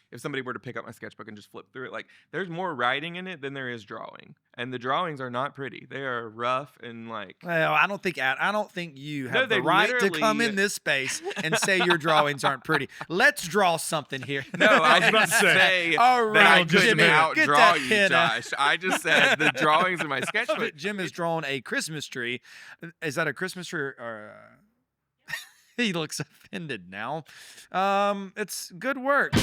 if somebody were to pick up my sketchbook and just flip through it, like there's more writing in it than there is drawing, and the drawings are not pretty. They are rough and like. Well, I don't think you have the right to literally- come in this space and say your drawings aren't pretty. Let's draw something here. No, I didn't say All that I right, couldn't Jimmy, get outdraw that you, pen out. Josh. I just said the drawings in my sketchbook. Jim has drawn a Christmas tree. Is that a Christmas tree or he looks offended now. It's good work.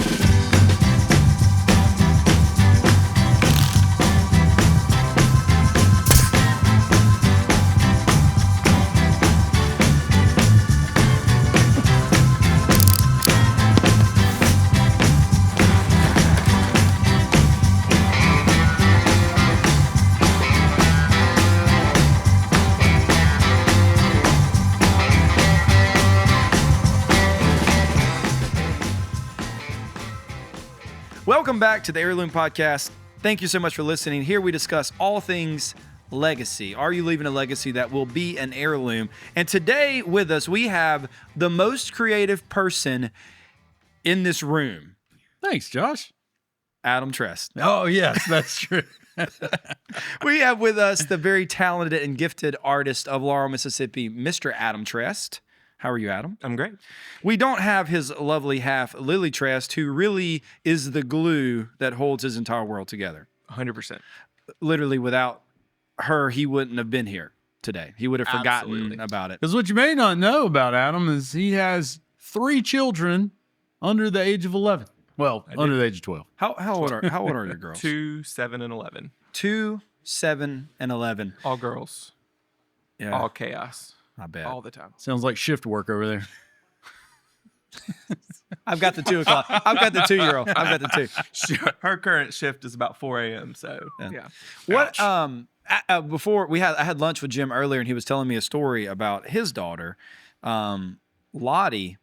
Welcome back to the Heirloom Podcast. Thank you so much for listening. Here we discuss all things legacy. Are you leaving a legacy that will be an heirloom? And today with us, we have the most creative person in this room, Thanks, Josh. Adam Trest. Oh, yes, that's true. We have with us the very talented and gifted artist of Laurel, Mississippi, Mr. Adam Trest. How are you, Adam? I'm great. We don't have his lovely half, Lily Trest, who really is the glue that holds his entire world together. 100%. Literally, without her, he wouldn't have been here today. He would have forgotten Absolutely. about it. Because what you may not know about Adam is he has 3 children under the age of 11. Well, under the age of 12. How old are your girls? 2, 7, and 11. 2, 7, and 11. All girls. Yeah, All chaos. I bet. All the time. Sounds like shift work over there. I've got the 2 o'clock. I've got the 2-year-old. I've got the 2. Her current shift is about 4 a.m. So yeah. What? Ouch. Before I had lunch with Jim earlier, and he was telling me a story about his daughter, Lottie,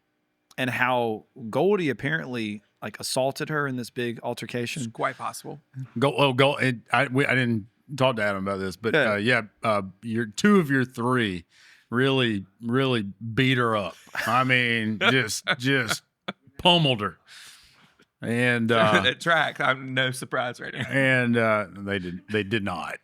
and how Goldie apparently like assaulted her in this big altercation. It's quite possible. I didn't talk to Adam about this, but your 2 of your 3 really beat her up. I mean, just pummeled her. And It tracked. I'm no surprise right now. and they did not.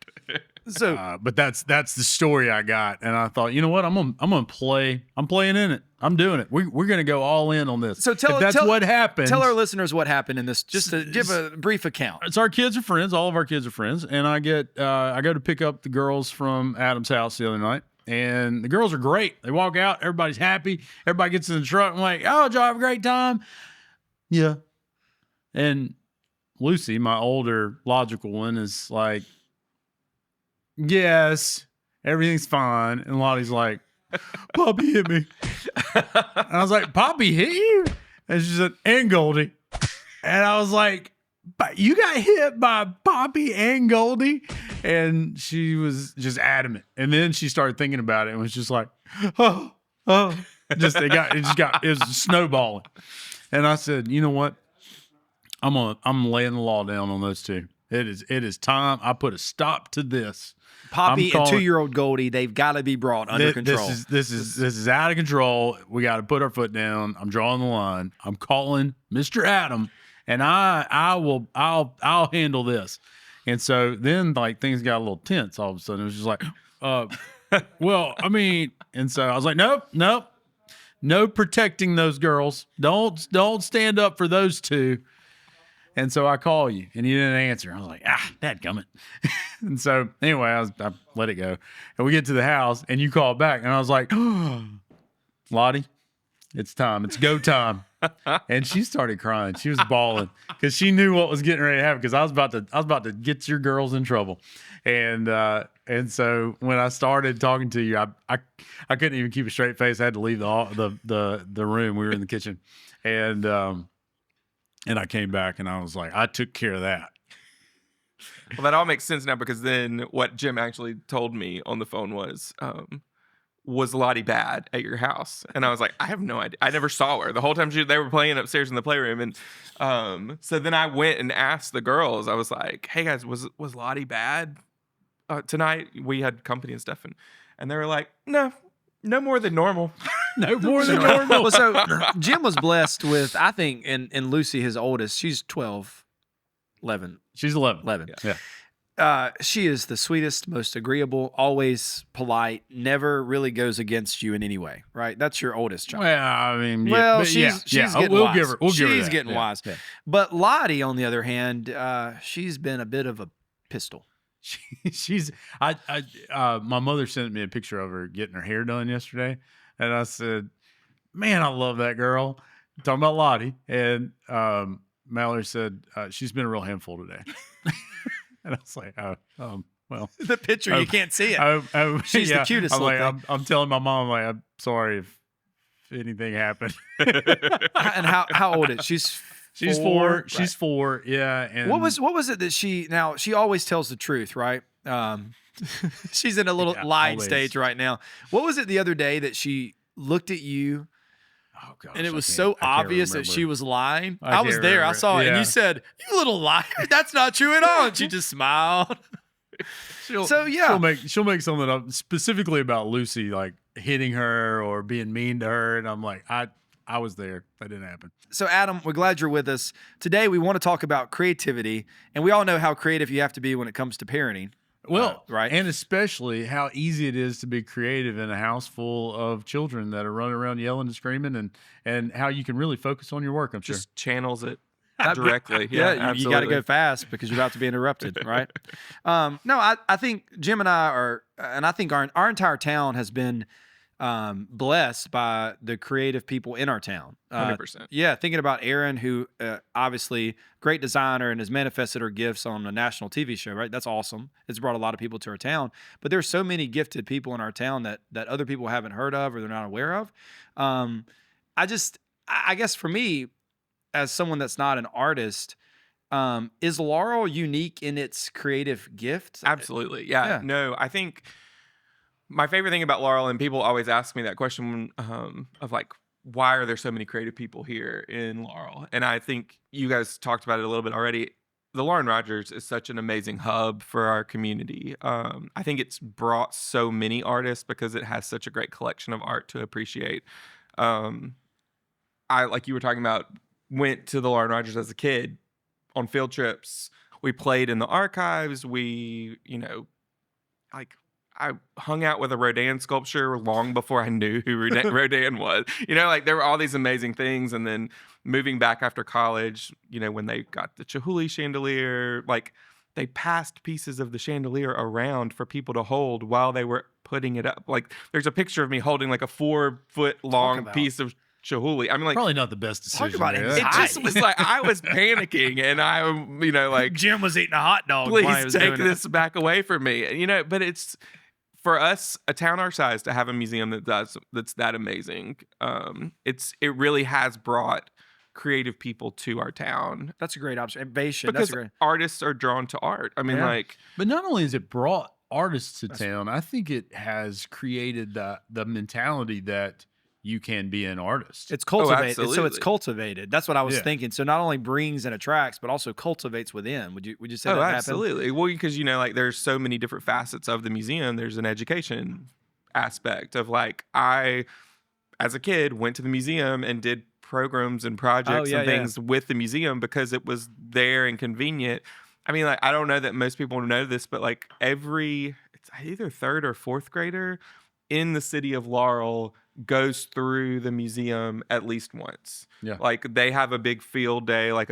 So, But that's the story I got, and I thought, you know what, I'm gonna play. I'm playing in it. I'm doing it. We're gonna go all in on this. So if that's what happened. Tell our listeners what happened in this. Just to give a brief account. It's our kids are friends. All of our kids are friends, and I go to pick up the girls from Adam's house the other night, and the girls are great. They walk out, everybody's happy. Everybody gets in the truck. I'm like, oh, did y'all have a great time? Yeah. And Lucy, my older logical one, is like, yes, everything's fine. And Lottie's like, Poppy hit me. And I was like, Poppy hit you? And she said, and Goldie. And I was like, but you got hit by Poppy and Goldie? And she was just adamant. And then she started thinking about it and was just like, oh. It was snowballing. And I said, you know what? I'm laying the law down on those 2. It is time. I put a stop to this. Poppy and 2-year-old Goldie, they've got to be brought under control. This is out of control. We got to put our foot down. I'm drawing the line. I'm calling Mr. Adam, and I'll handle this. And so then like things got a little tense all of a sudden. It was just like, well, I mean, and so I was like, nope, no protecting those girls. Don't stand up for those 2. And so I call you, and you didn't answer. I was like, dadgummit. And so anyway, I let it go. And we get to the house, and you call back, and I was like, Lottie, it's time. It's go time. And she started crying. She was bawling because she knew what was getting ready to happen. Because I was about to get your girls in trouble. And so when I started talking to you, I couldn't even keep a straight face. I had to leave the room. We were in the kitchen, and I came back and I was like, I took care of that. Well, that all makes sense now, because then what Jim actually told me on the phone was Lottie bad at your house? And I was like, I have no idea. I never saw her the whole time they were playing upstairs in the playroom. And so then I went and asked the girls. I was like, hey guys, was Lottie bad tonight? We had company and stuff, and they were like, no more than normal. No more than normal. Well, so Jim was blessed with, I think, and Lucy, his oldest, she's 12, 11. She's 11. 11. Yeah. She is the sweetest, most agreeable, always polite, never really goes against you in any way, right? That's your oldest child. Well, I mean, yeah, Well, but she's getting we'll wise. give her. We'll give her She's that. getting Yeah. wise. Yeah. But Lottie, on the other hand, she's been a bit of a pistol. She's my mother sent me a picture of her getting her hair done yesterday, and I said, "Man, I love that girl." Talking about Lottie, and Mallory said she's been a real handful today, and I was like, well, The picture, you can't see it. She's the cutest I'm little like, thing. I'm telling my mom, like, I'm sorry if anything happened. And how old is she? She's 4. She's 4. Yeah. And What was it that she always tells the truth, right? She's in a little lying always. stage right now. What was it the other day that she looked at you Oh gosh, and it was I so can't obvious that remember. she was lying? I I was can't there. I remember. saw it. And Yeah. you said, "You little liar. That's not true at all." And she just smiled. So, yeah. she'll make something up specifically about Lucy, like hitting her or being mean to her, and I'm like, I was there. That didn't happen. So, Adam, we're glad you're with us. Today, we want to talk about creativity. And we all know how creative you have to be when it comes to parenting. Well, right. and especially how easy it is to be creative in a house full of children that are running around yelling and screaming, and how you can really focus on your work. I'm Just channels it directly. Yeah, Yeah, you got to go fast because you're about to be interrupted, right? No, I think Jim and I are, and I think our entire town has been blessed by the creative people in our town. 100%. Yeah, thinking about Erin, who obviously great designer and has manifested her gifts on a national TV show, right? That's awesome. It's brought a lot of people to our town. But there's so many gifted people in our town that other people haven't heard of or they're not aware of. I guess for me, as someone that's not an artist, is Laurel unique in its creative gift? Absolutely. Yeah. Yeah. No, I think my favorite thing about Laurel, and people always ask me that question of like, why are there so many creative people here in Laurel? And I think you guys talked about it a little bit already. The Lauren Rogers is such an amazing hub for our community. I think it's brought so many artists because it has such a great collection of art to appreciate. I, like you were talking about, went to the Lauren Rogers as a kid on field trips. We played in the archives. We, I hung out with a Rodin sculpture long before I knew who Rodin was. There were all these amazing things. And then moving back after college, when they got the Chihuly chandelier, they passed pieces of the chandelier around for people to hold while they were putting it up. There's a picture of me holding a 4-foot long piece of Chihuly. I mean, probably not the best decision. Talk about there. it. it just was I was panicking, and I, Jim was eating a hot dog. please take this back away from me. But it's for us, a town our size, to have a museum that's that amazing. It really has brought creative people to our town. That's a great observation. Because That's great. artists are drawn to art. I mean, Yeah. But not only has it brought artists to town, I think it has created the mentality that you can be an artist. It's cultivated. So it's absolutely. cultivated. That's what I was Yeah. thinking. So not only brings and attracts, but also cultivates within. Would you say that happened? Absolutely. Well, because there's so many different facets of the museum. There's an education aspect of I, as a kid, went to the museum and did programs and projects and things with the museum because it was there and convenient. I mean, I don't know that most people know this, but it's either 3rd or 4th grader in the city of Laurel goes through the museum at least once. Yeah. They have a big field day, I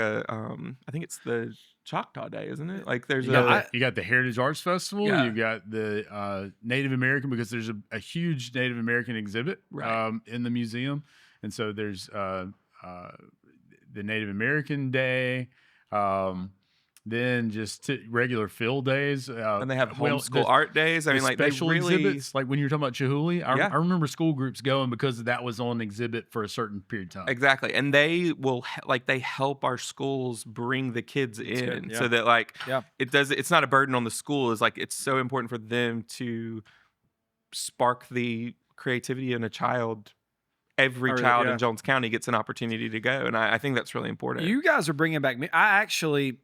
think it's the Choctaw Day, isn't it? There's you got the Heritage Arts Festival. Yeah. You got the Native American, because there's a huge Native American exhibit in the museum, and so there's the Native American Day. Then just regular field days. and they have homeschool art days. I mean, special they really exhibits. When you're talking about Chihuly, Yeah. I remember school groups going because that was on exhibit for a certain period of time. Exactly. And they will they help our schools bring the kids in so that it's not a burden on the school. It's so important for them to spark the creativity in a child. Every child in Jones County gets an opportunity to go. And I think that's really important. You guys are bringing back me. I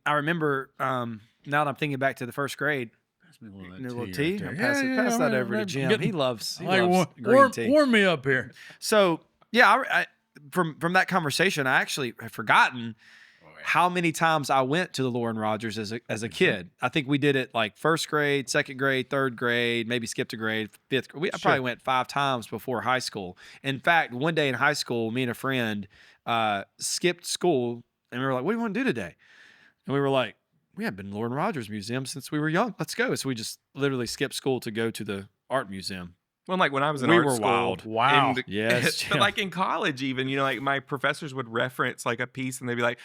remember, now that I'm thinking back to the 1st grade, me a little, A little tea tea. right there. Pass that over to I'm Jim. getting- He loves warm, green tea. warm me up here. So yeah, from that conversation, I actually have forgotten how many times I went to the Lauren Rogers as a kid. I think we did it like first grade, second grade, third grade, maybe skipped a grade, fifth grade. I probably went 5 times before high school. In fact, one day in high school, me and a friend skipped school, and we were like, "What do you want to do today?" And we were like, "We haven't been to Lauren Rogers Museum since we were young. Let's go." So we just literally skipped school to go to the art museum. Well, like when I was in We art were school, wild. Wow. Yes, but like in college, even like my professors would reference like a piece, and they'd be like,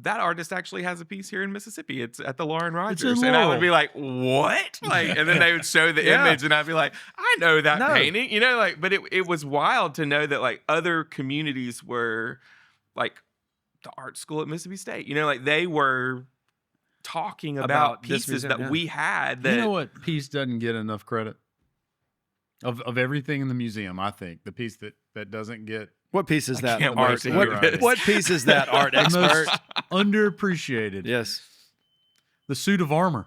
"That artist actually has a piece here in Mississippi. It's at the Lauren Rogers," and I would be like, "What?" Like, and then they would show the image, and I'd be like, "I know that painting," like. But it was wild to know that like other communities were like the art school at Mississippi State. Like they were talking about this pieces museum, that we had. That You know what piece doesn't get enough credit? Of everything in the museum, I think the piece that doesn't get What piece is that? can't Art? wait to What, hear this. what piece is that? Art the expert. most underappreciated. Yes, The suit of armor.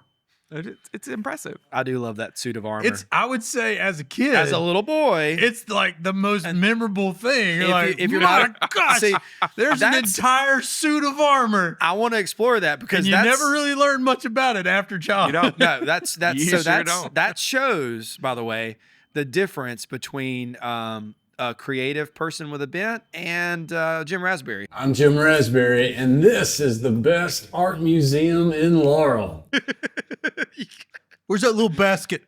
it's impressive. I do love that suit of armor. I would say, as a kid, As a little boy, it's like the most memorable thing. You're like, if you're my not, gosh, see, there's an that's- entire suit of armor, I want to explore that because and you that's, never really learn much about it after childhood. You don't. No, that's You so sure that's don't. that shows, by the way, the difference between a creative person with a bent and Jim Rasberry. I'm Jim Rasberry, and this is the best art museum in Laurel. Where's that little basket?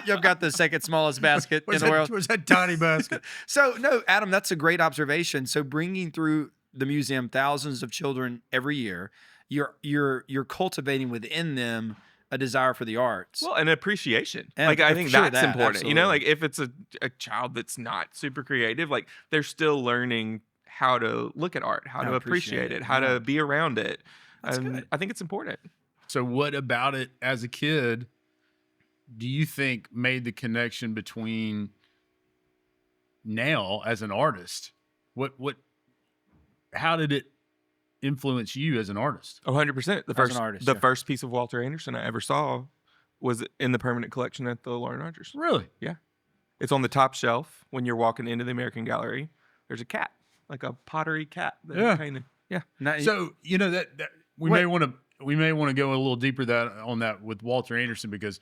You've got the second smallest basket in Where's the world. Where's that tiny basket? So no, Adam, that's a great observation. So bringing through the museum thousands of children every year, you're cultivating within them a desire for the arts. Well, an appreciation. And Like I think sure, that's that, important. absolutely. Like if it's a child that's not super creative, like they're still learning how to look at art, how to appreciate it, how to be around it. That's And good. I think it's important. So, what about it as a kid do you think made the connection between now as an artist? How did it influence you as an artist? 100%. As an artist, yeah. first piece of Walter Anderson I ever saw was in the permanent collection at the Lauren Rogers. Really? It's on the top shelf when you're walking into the American Gallery. There's a cat, like a pottery cat that Yeah. he painted. Yeah. Now, So that we may want to go a little deeper on that with Walter Anderson, because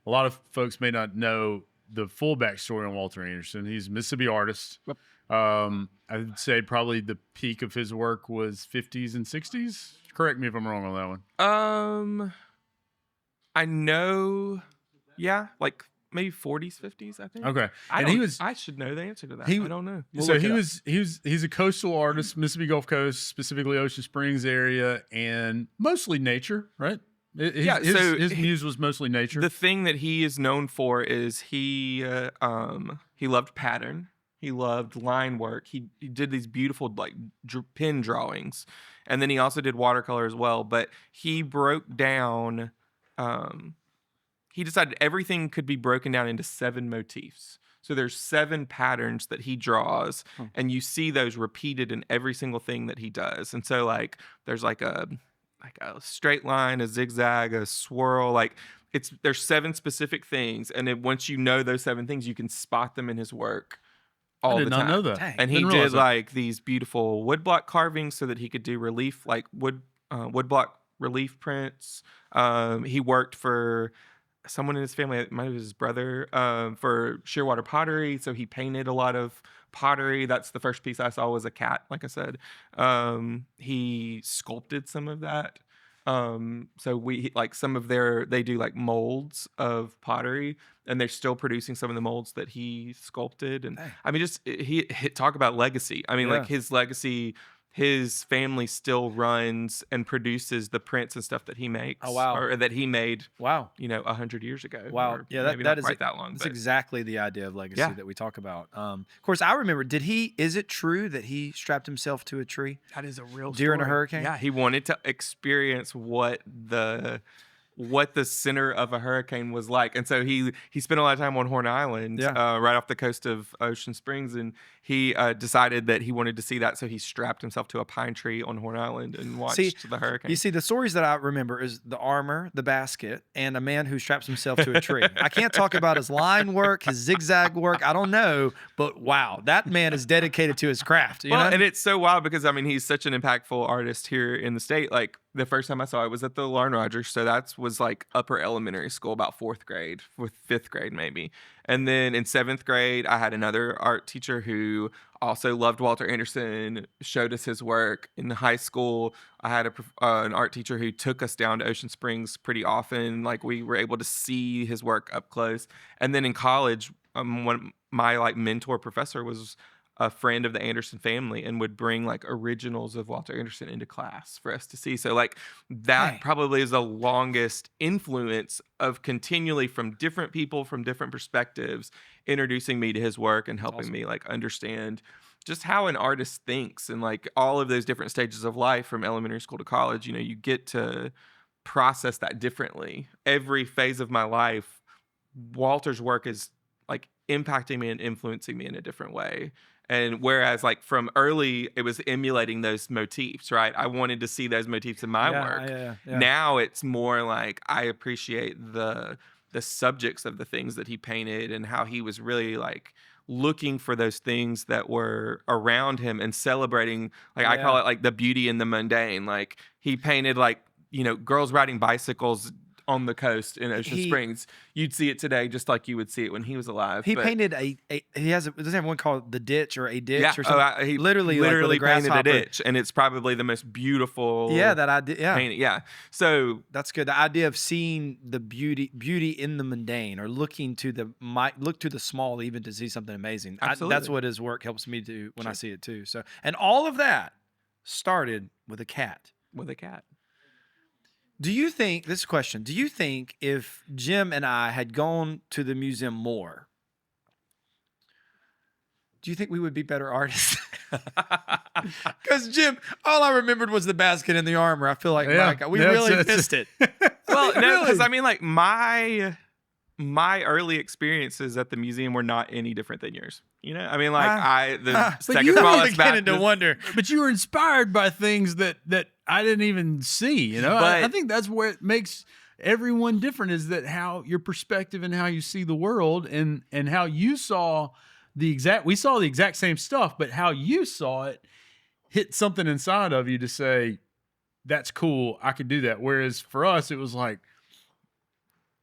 a lot of folks may not know the full backstory on Walter Anderson. He's a Mississippi artist. Yep. I'd say probably the peak of his work was 50s and 60s. Correct me if I'm wrong on that one. I know. Yeah, like maybe 40s, 50s. I think. Okay, I should know the answer to that. he- I don't know. so he's a coastal artist, Mississippi Gulf Coast, specifically Ocean Springs area, and mostly nature, right? His muse was mostly nature. The thing that he is known for is he loved pattern. He loved line work. He did these beautiful like pen drawings, and then he also did watercolor as well. But he broke down. He decided everything could be broken down into 7 motifs. So there's 7 patterns that he draws, and you see those repeated in every single thing that he does. And so like there's like a straight line, a zigzag, a swirl. Like there's 7 specific things, and then once you know those 7 things, you can spot them in his work all I the did time. not know that. Dang. And he Didn't realize did that. like these beautiful woodblock carvings so that he could do relief, like woodblock relief prints. He worked for someone in his family, it might have been his brother, for Shearwater Pottery. So he painted a lot of pottery. That's the first piece I saw was a cat, like I said. He sculpted some of that. So some of they do like molds of pottery, and they're still producing some of the molds that he sculpted. And Dang. I mean, he talk about legacy. I mean, Yeah. like his legacy, his family still runs and produces the prints and stuff that he makes. Oh, wow. Or that he made, wow. 100 years ago. Wow. Or Yeah, maybe that not is quite that long. That's But exactly the idea of legacy Yeah. that we talk about. Of course, I remember. Is it true that he strapped himself to a tree that is a real during a story. hurricane? Yeah, he wanted to experience what what the center of a hurricane was like. And so he spent a lot of time on Horn Island, right off the coast of Ocean Springs, and he decided that he wanted to see that, so he strapped himself to a pine tree on Horn Island and watched the hurricane. You see, the stories that I remember is the armor, the basket, and a man who straps himself to a tree. I can't talk about his line work, his zigzag work. I don't know, but wow, that man is dedicated to his craft. You know? And it's so wild because, I mean, he's such an impactful artist here in the state. Like, the first time I saw it was at the Lauren Rogers, so that was like upper elementary school, about 4th grade, 5th grade maybe. And then in 7th grade, I had another art teacher who also loved Walter Anderson, showed us his work. In high school, I had an art teacher who took us down to Ocean Springs pretty often. Like, we were able to see his work up close. And then in college, my mentor professor was a friend of the Anderson family and would bring like originals of Walter Anderson into class for us to see. So like that probably is the longest influence of continually from different people, from different perspectives, introducing me to his work and helping me like understand just how an artist thinks and like all of those different stages of life from elementary school to college. You know, you get to process that differently. Every phase of my life, Walter's work is like impacting me and influencing me in a different way. And whereas like from early, it was emulating those motifs, right? I wanted to see those motifs in my work. Yeah. Now it's more like I appreciate the subjects of the things that he painted and how he was really like looking for those things that were around him and celebrating, like I call it like the beauty in the mundane. Like he painted like, you know, girls riding bicycles on the coast in Ocean Springs. You'd see it today just like you would see it when he was alive. He painted doesn't have one called The Ditch or A Ditch or something? He literally painted a ditch, and it's probably the most beautiful that idea. painting. Yeah. So that's good. The idea of seeing the beauty in the mundane, or look to the small even to see something amazing. That's what his work helps me do when I see it too. So, and all of that started with a cat. Do you think, this question, do you think if Jim and I had gone to the museum more, do you think we would be better artists? Because Jim, all I remembered was the basket and the armor. I feel like we really missed it. Well, no, because I mean, like my early experiences at the museum were not any different than yours. You know, I mean, like the second smallest beginning to wonder. But you were inspired by things that I didn't even see. You know, I think that's where it makes everyone different, is that how your perspective and how you see the world and how you saw we saw the exact same stuff, but how you saw it hit something inside of you to say, that's cool, I could do that. Whereas for us, it was like,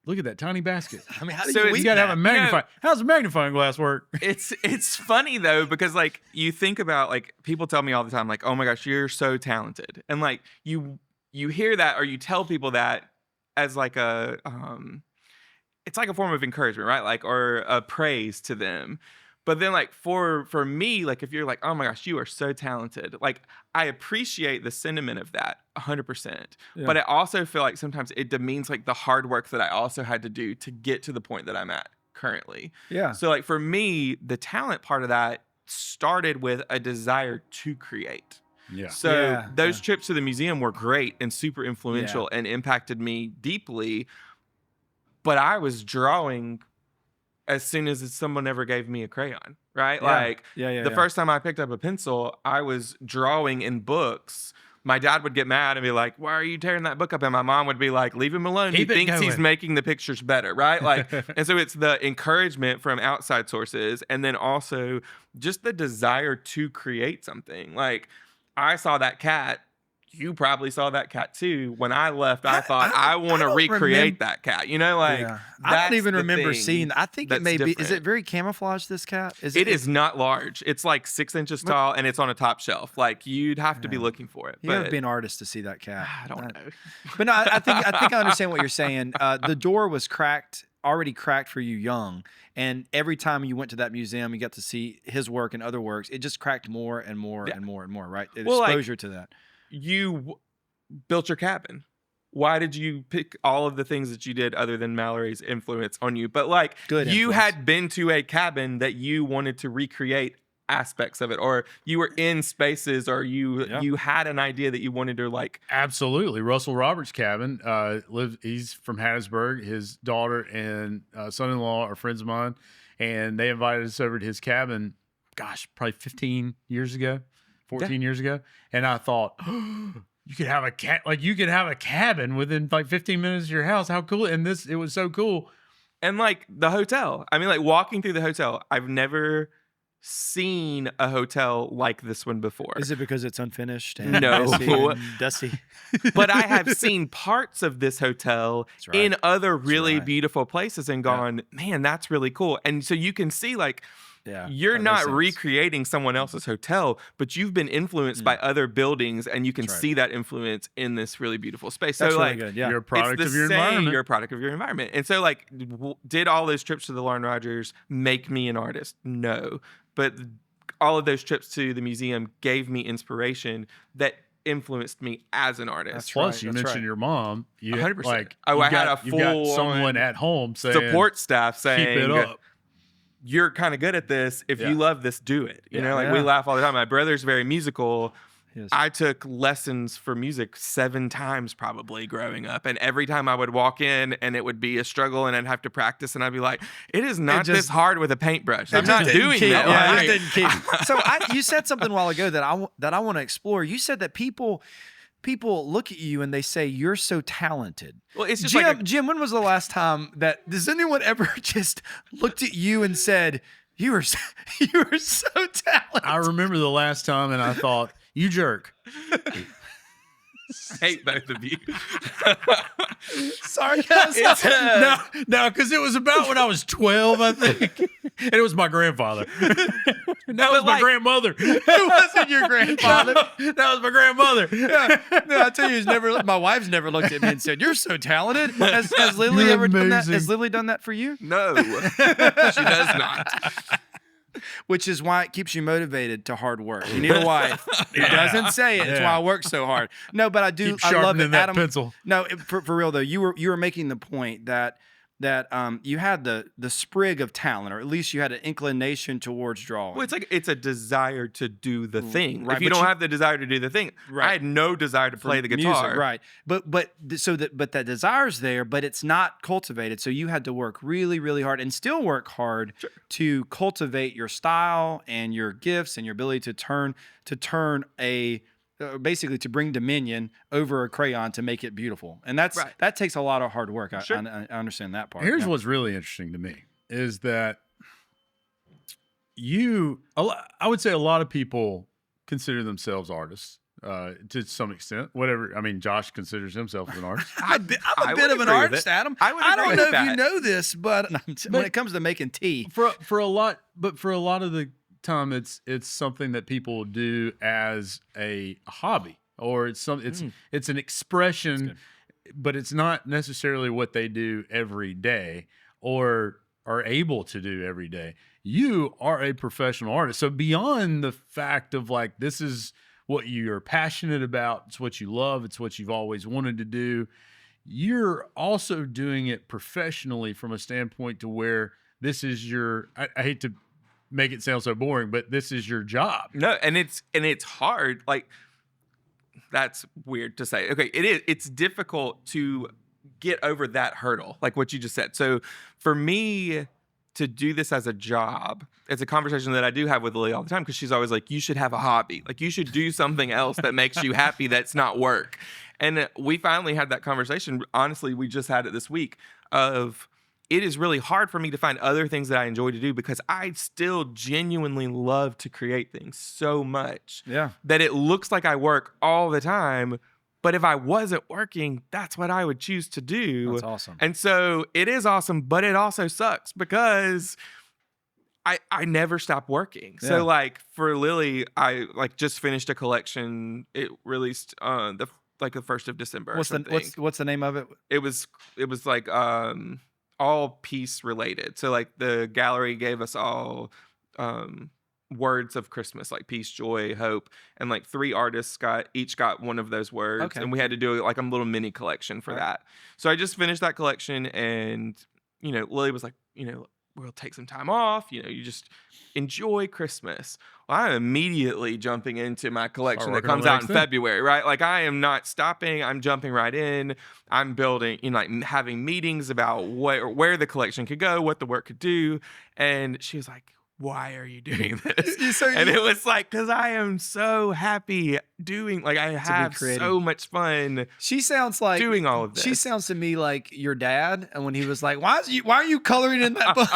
look at that tiny basket. I mean, how do you got to have a magnifying. How's a magnifying glass work? It's funny though, because like you think about, like, people tell me all the time, like, oh my gosh, you're so talented, and like you hear that or you tell people that as like a it's like a form of encouragement, right? Like, or a praise to them. But then like for me, like if you're like, oh my gosh, you are so talented, like I appreciate the sentiment of that 100%. But I also feel like sometimes it demeans like the hard work that I also had to do to get to the point that I'm at currently. Yeah. So like for me, the talent part of that started with a desire to create. Yeah. So those trips to the museum were great and super influential and impacted me deeply. But I was drawing as soon as someone ever gave me a crayon, right? Like the first time I picked up a pencil, I was drawing in books. My dad would get mad and be like, why are you tearing that book up? And my mom would be like, leave him alone. He thinks he's making the pictures better, right? Like, and so it's the encouragement from outside sources, and then also just the desire to create something. Like, I saw that cat. You probably saw that cat too. When I left, I thought I want to recreate that cat. You know, like I don't even remember seeing. I think it may be. Is it very camouflaged? This cat? It is not large. It's like 6 inches tall, and it's on a top shelf. Like you'd have to be looking for it. You have to be an artist to see that cat. I don't know. But no, I think I understand what you're saying. The door was already cracked for you young, and every time you went to that museum, you got to see his work and other works. It just cracked more and more and more and more. Right? Exposure to that. You built your cabin. Why did you pick all of the things that you did other than Mallory's influence on you? But like, you had been to a cabin that you wanted to recreate aspects of it, or you were in spaces, or you Yeah. you had an idea that you wanted to like. Absolutely. Russell Roberts' cabin he's from Hattiesburg. His daughter and son-in-law are friends of mine, and they invited us over to his cabin, probably 15 years ago, 14 years ago. And I thought, you could have a cabin within like 15 minutes of your house. How cool. And it was so cool. And like the hotel, I mean, like walking through the hotel, I've never seen a hotel like this one before. Is it because it's unfinished and No. messy and dusty? But I have seen parts of this hotel right. in other really right. beautiful places and gone, man, that's really cool. And so you can see like, you're that not makes sense. recreating someone else's hotel, but you've been influenced by other buildings, and you can That's right. see that influence in this really beautiful space. That's so really like, good. Yeah. You're a product it's of the your same, environment. You're a product of your environment. And so like, did all those trips to the Lauren Rogers make me an artist? No. But all of those trips to the museum gave me inspiration that influenced me as an artist. That's Plus, right, you that's mentioned right. your mom. You 100%. like, Oh, I had you've got someone full-on at home saying, Support staff saying, keep it up. you're kind of good at this. If Yeah. you love this, do it. You know, like we Yeah. laugh all the time. My brother's very musical. Yes. I took lessons for music 7 times probably growing up. And every time I would walk in and it would be a struggle and I'd have to practice and I'd be like, it is not just- this hard with a paintbrush. I'm It not just didn't doing keep. that. Yeah, Like, it didn't keep. So you said something a while ago that I want to explore. You said that people look at you and they say you're so talented. well, it's just Jim, like Jim, when was the last time does anyone ever just looked at you and said you were so talented? I remember the last time, and I thought, you jerk. I hate both of you. Sorry, guys. No, because it was about when I was 12, I think. And it was my grandfather. That was my like- grandmother. It wasn't your grandfather. That was my grandmother. No, I tell you, my wife's never looked at me and said, "You're so talented." Has Lily You're ever done that? amazing. Has Lily done that for you? No, she does not. Which is why it keeps you motivated to hard work. You need a wife who doesn't say it. It's why I work so hard. No, but I do. Keep I love sharpening it, that Adam. pencil. No, for real though, you were making the point that you had the sprig of talent, or at least you had an inclination towards drawing. Well, it's a desire to do the thing. Right, If you but don't you- have the desire to do the thing, Right. I had no desire to play the Music, guitar. right? But that desire's there, but it's not cultivated. So you had to work really, really hard, and still work hard to cultivate your style and your gifts and your ability to turn basically to bring dominion over a crayon to make it beautiful. And that takes a lot of hard work. I understand that part. Here's yeah. what's really interesting to me is that I would say a lot of people consider themselves artists to some extent. Whatever. I mean, Josh considers himself an artist. I'm I a bit would of an agree with artist, it. Adam. I would I agree don't with know if that. you know this, but when it comes to making tea, for a lot of the time, it's something that people do as a hobby, or it's an expression, but it's not necessarily what they do every day or are able to do every day. You are a professional artist, so beyond the fact of like this is what you're passionate about, it's what you love, it's what you've always wanted to do. You're also doing it professionally from a standpoint to where this is your. I hate to make it sound so boring, but this is your job. No, and it's hard. Like, that's weird to say. Okay, it is. It's difficult to get over that hurdle, like what you just said. So for me to do this as a job, it's a conversation that I do have with Lily all the time, because she's always like, you should have a hobby. Like, you should do something else that makes you happy that's not work. And we finally had that conversation. Honestly, we just had it this week of, it is really hard for me to find other things that I enjoy to do, because I still genuinely love to create things so much that it looks like I work all the time. But if I wasn't working, that's what I would choose to do. That's awesome. And so it is awesome, but it also sucks because I never stop working. Yeah. So like for Lily, I like just finished a collection. It released the 1st of December. What's the name of it? It was like all peace related. So like the gallery gave us all words of Christmas, like peace, joy, hope, and like 3 artists each got one of those words. Okay. And we had to do like a little mini collection for that. So I just finished that collection, and Lily was like, we'll take some time off. You just enjoy Christmas. Well, I'm immediately jumping into my collection that working on comes the out next in thing. February, right? Like I am not stopping. I'm jumping right in. I'm building, like having meetings about where the collection could go, what the work could do. And she was like, why are you doing this? And it was like, because I am so happy doing, like I have creative. so much fun She sounds like doing all of this. She sounds to me like your dad, and when he was like, "Why are you coloring in that book?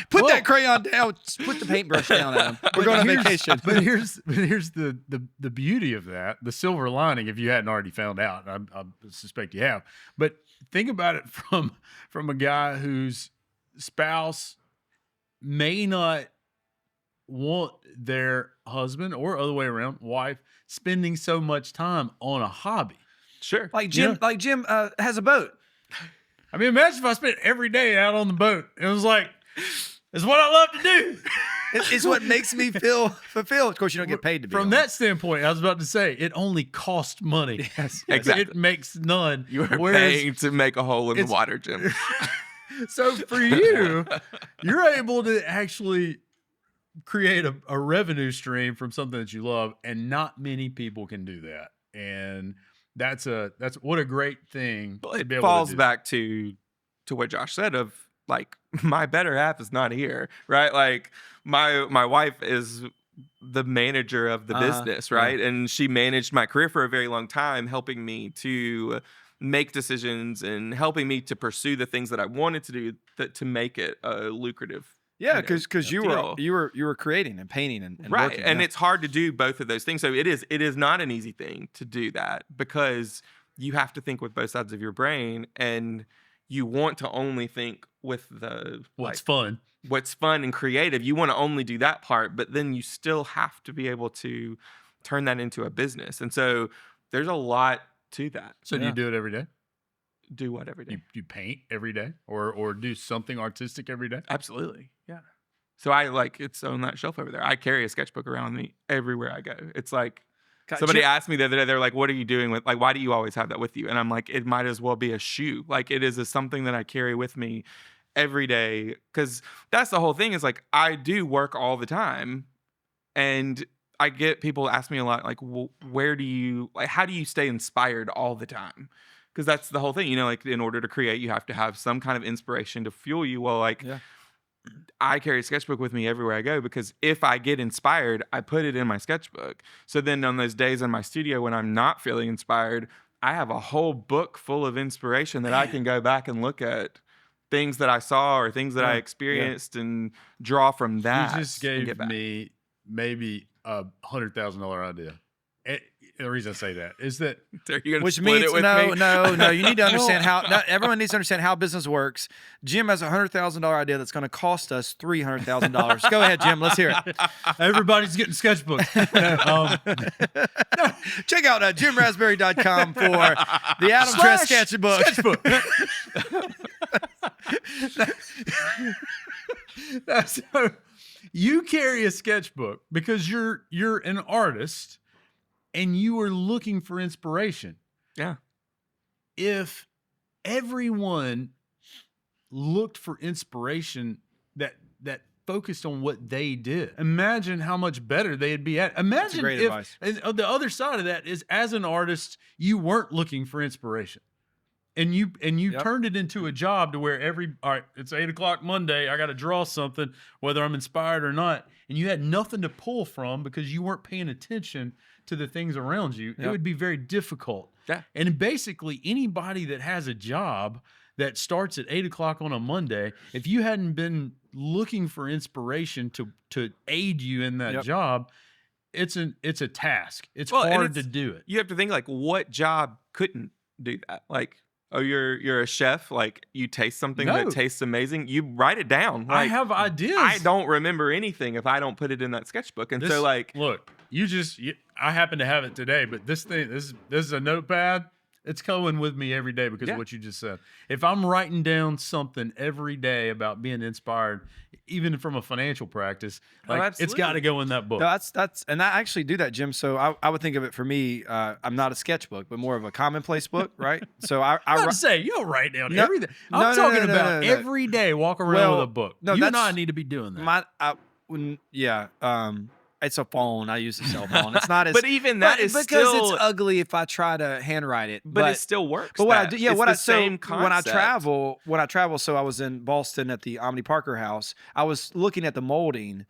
Put that crayon down. Put the paintbrush down, Adam. We're going on vacation." But here's the beauty of that, the silver lining. If you hadn't already found out, I suspect you have. But think about it from a guy whose spouse may not want their husband or other way around, wife, spending so much time on a hobby. Sure. Like Jim, has a boat. I mean, imagine if I spent every day out on the boat. It was like, it's what I love to do. It's what makes me feel fulfilled. Of course, you don't get paid to be From on that standpoint, I was about to say, it only costs money. Yes, exactly. It makes none. You are paying to make a hole in the water, Jim. So for you, you're able to actually create a revenue stream from something that you love, and not many people can do that. And that's what a great thing. Well, to it be able falls to do. back to what Josh said of like my better half is not here, right? Like my wife is the manager of the business, right? Yeah. And she managed my career for a very long time, helping me to make decisions and helping me to pursue the things that I wanted to do to make it a lucrative. Yeah, because you were creating and painting and right, working, and it's hard to do both of those things. So it is not an easy thing to do that, because you have to think with both sides of your brain, and you want to only think with the what's fun and creative. You want to only do that part, but then you still have to be able to turn that into a business. And so there's a lot to that. So do you do it every day? Do what every day? You paint every day, or do something artistic every day? Absolutely, yeah. So I it's on that shelf over there. I carry a sketchbook around me everywhere I go. It's like somebody asked me the other day, they're like, "What are you doing with, like, why do you always have that with you?" And I'm like, it might as well be a shoe. Like, it is something that I carry with me every day, because that's the whole thing. Is like, I do work all the time, and I get people ask me a lot, like, well, how do you stay inspired all the time? Because that's the whole thing, like, in order to create, you have to have some kind of inspiration to fuel you. Well, I carry a sketchbook with me everywhere I go, because if I get inspired, I put it in my sketchbook. So then on those days in my studio when I'm not feeling inspired, I have a whole book full of inspiration that I can go back and look at things that I saw or things that I experienced and draw from that. You just gave me maybe $100,000 idea. The reason I say that is that, which means no. You need to understand everyone needs to understand how business works. Jim has $100,000 idea that's going to cost us $300,000. Go ahead, Jim. Let's hear it. Everybody's getting sketchbooks. Check out JimRasberry.com for the Adam Trest sketchbook. So you carry a sketchbook because you're an artist. And you are looking for inspiration. Yeah. If everyone looked for inspiration that focused on what they did, imagine how much better they'd be at. Imagine great if, advice. and the other side of that is, as an artist, you weren't looking for inspiration. And you turned it into a job to where all right, it's 8:00 Monday, I got to draw something, whether I'm inspired or not. And you had nothing to pull from because you weren't paying attention to the things around you. It would be very difficult. Yeah. And basically anybody that has a job that starts at 8:00 on a Monday, if you hadn't been looking for inspiration to aid you in that job, it's a task. It's hard to do it. You have to think, like, what job couldn't do that? Like, oh, you're a chef. Like, you taste something that tastes amazing. You write it down. Like, I have ideas. I don't remember anything if I don't put it in that sketchbook. And so, like, look, I happen to have it today, but this is a notepad. It's going with me every day because of what you just said. If I'm writing down something every day about being inspired, even from a financial practice, Oh, like it's got to absolutely. go in that book. No, and I actually do that, Jim. So I would think of it for me. I'm not a sketchbook, but more of a commonplace book, right? So I was about to say, you don't write down No, everything. no, I'm no, talking no, about no, no. every day walk around Well, with a book. no, You and I that's need to be doing that. It's a phone. I use a cell phone. It's not as But even that is because still, it's ugly if I try to handwrite it. but it still works. But what I that. do, yeah, It's what the I so same when I concept. travel, so I was in Boston at the Omni Parker House. I was looking at the molding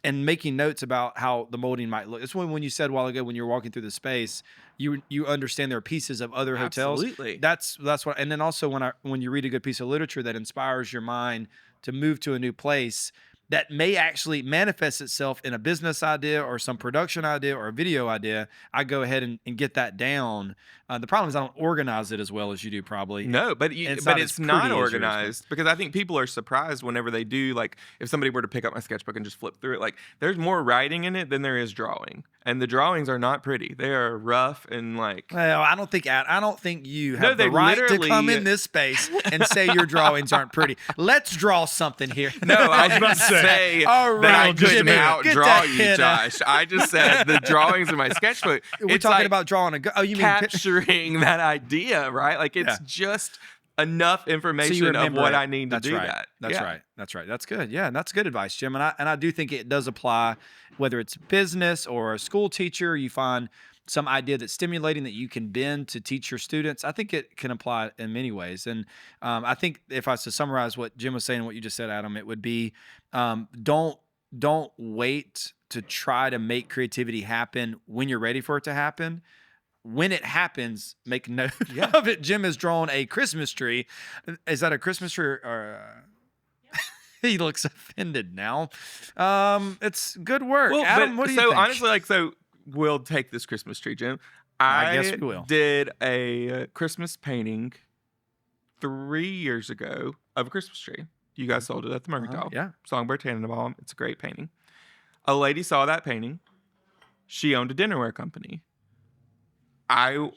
and making notes about how the molding might look. It's when you said a while ago when you're walking through the space, you understand there are pieces of other hotels. Absolutely. That's what. And then also when you read a good piece of literature that inspires your mind to move to a new place, that may actually manifest itself in a business idea or some production idea or a video idea, I go ahead and get that down. The problem is I don't organize it as well as you do probably. No, but It's but not it's as not pretty as yours, but- organized because I think people are surprised whenever they do. Like if somebody were to pick up my sketchbook and just flip through it, like there's more writing in it than there is drawing, and the drawings are not pretty. They are rough and like. Well, I don't think you No, have the they right to literally- come in this space and say your drawings aren't pretty. Let's draw something here. No, I about didn't to say, say all that I right, couldn't Jimmy, get outdraw that you, pen out. Josh. I just said the drawings in my sketchbook. We're it's talking like about drawing oh, you mean capturing that idea, right? Like it's Yeah. just enough so you information of remember what it. I need to That's do right. that. That's Yeah. right. That's right. That's good. Yeah, and that's good advice, Jim. And I do think it does apply, whether it's business or a school teacher. You find some idea that's stimulating that you can bend to teach your students. I think it can apply in many ways. And I think if I was to summarize what Jim was saying and what you just said, Adam, it would be don't wait to try to make creativity happen when you're ready for it to happen. When it happens, make note of it. Jim has drawn a Christmas tree. Is that a Christmas tree or he looks offended now. It's good work. Well, Adam, but what do you so think? honestly, so we'll take this Christmas tree, Jim. I guess we will. Did a Christmas painting 3 years ago of a Christmas tree. You guys sold it at the Mercantile. Yeah. Songbird Tannenbaum. It's a great painting. A lady saw that painting. She owned a dinnerware company. I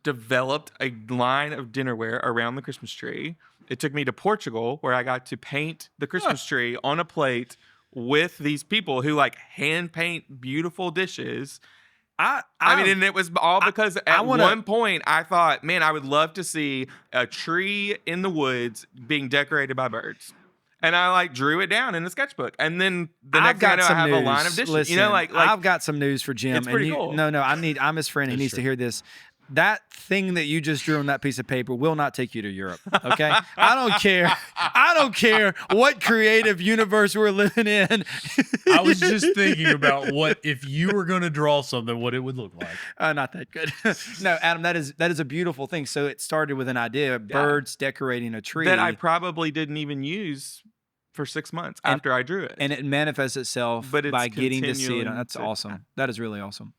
developed a line of dinnerware around the Christmas tree. It took me to Portugal where I got to paint the Christmas tree on a plate with these people who like hand paint beautiful dishes. I mean, and it was all because at one point I thought, man, I would love to see a tree in the woods being decorated by birds. And I like drew it down in a sketchbook. And then the next thing I know, I have a line of dishes. Listen, you know, like I've got some news for Jim. It's pretty and cool. No, I'm his friend. He needs to hear this. That thing that you just drew on that piece of paper will not take you to Europe. Okay? I don't care. I don't care what creative universe we're living in. I was just thinking about what if you were going to draw something, what it would look like. Not that good. No, Adam, that is a beautiful thing. So it started with an idea of birds decorating a tree. that I probably didn't even use for 6 months after I drew it. And it manifests itself But it's by getting to see it. continuing That's to- awesome. That is really awesome.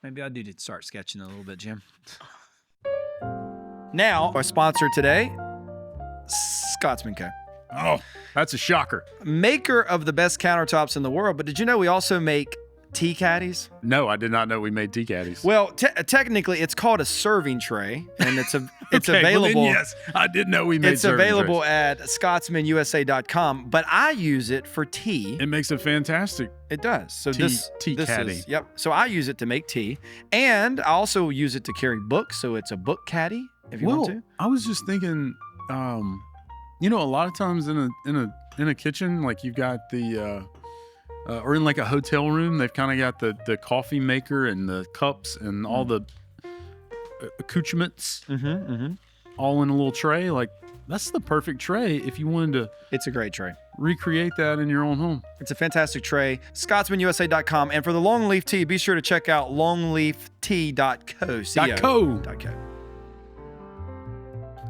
Maybe I do need to start sketching a little bit, Jim. Now, our sponsor today, Scotsman Co. Oh, that's a shocker. Maker of the best countertops in the world. But did you know we also make tea caddies? No, I did not know we made tea caddies. Well, technically, it's called a serving tray, and it's Okay, available. well then, yes, I did know we made It's serving available trays. at scotsmanusa.com, but I use it for tea. It makes a fantastic. It does. So Tea- this tea caddy. is, yep. So I use it to make tea, and I also use it to carry books. So it's a book caddy if you want to. I was just thinking, you know, a lot of times in a kitchen, like you've got the or in like a hotel room, they've kind of got the coffee maker and the cups and all the accoutrements all in a little tray. Like that's the perfect tray if you wanted to It's a great tray. recreate that in your own home. It's a fantastic tray. Scotsmanusa.com, and for the long leaf tea, be sure to check out longleaftea.co. .co.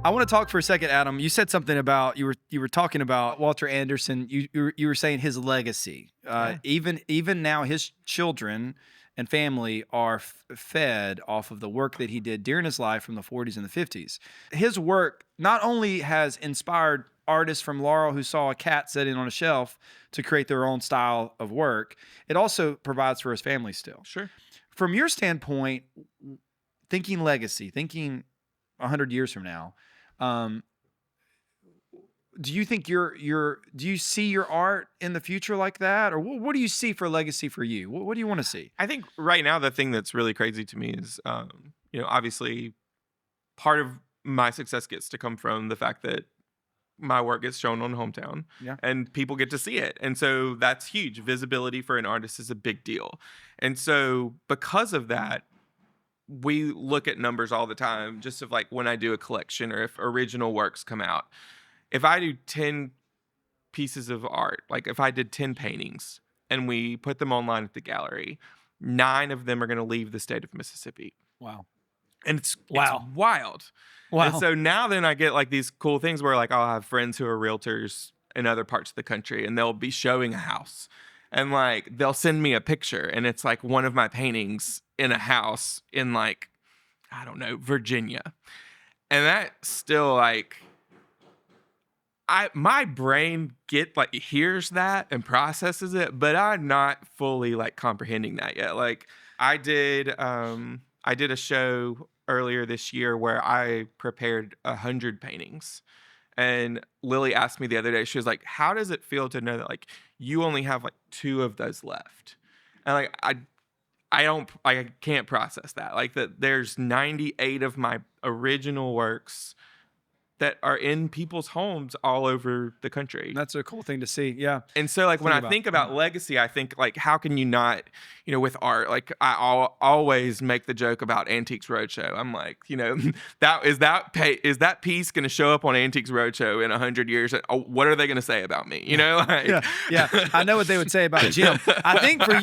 I want to talk for a second, Adam. You said something about you were talking about Walter Anderson. You were saying his legacy. Even now, his children and family are fed off of the work that he did during his life from the 40s and the 50s. His work not only has inspired artists from Laurel who saw a cat sitting on a shelf to create their own style of work, it also provides for his family still. Sure. From your standpoint, thinking legacy, thinking 100 years from now, do you think do you see your art in the future like that? Or what do you see for legacy for you? What do you want to see? I think right now the thing that's really crazy to me is, obviously part of my success gets to come from the fact that my work gets shown on Hometown, and people get to see it. And so that's huge. Visibility for an artist is a big deal. And so because of that, we look at numbers all the time, just of like when I do a collection or if original works come out. If I do 10 pieces of art, like if I did 10 paintings and we put them online at the gallery, 9 of them are going to leave the state of Mississippi. Wow. And it's Wow. wild. Wow. And so now then I get like these cool things where like I'll have friends who are realtors in other parts of the country and they'll be showing a house and like they'll send me a picture and it's like one of my paintings in a house in like, I don't know, Virginia. And that still like, my brain hears that and processes it, but I'm not fully like comprehending that yet. Like I did a show earlier this year where I prepared 100 paintings. And Lily asked me the other day, she was like, how does it feel to know that like you only have like 2 of those left? And like, I can't process that. Like that there's 98 of my original works that are in people's homes all over the country. That's a cool thing to see. Yeah. And so like when I think about legacy, I think like, how can you not, with art, like I always make the joke about Antiques Roadshow. I'm like, that piece going to show up on Antiques Roadshow in 100 years? What are they going to say about me? Like, yeah. I know what they would say about Jim. I think for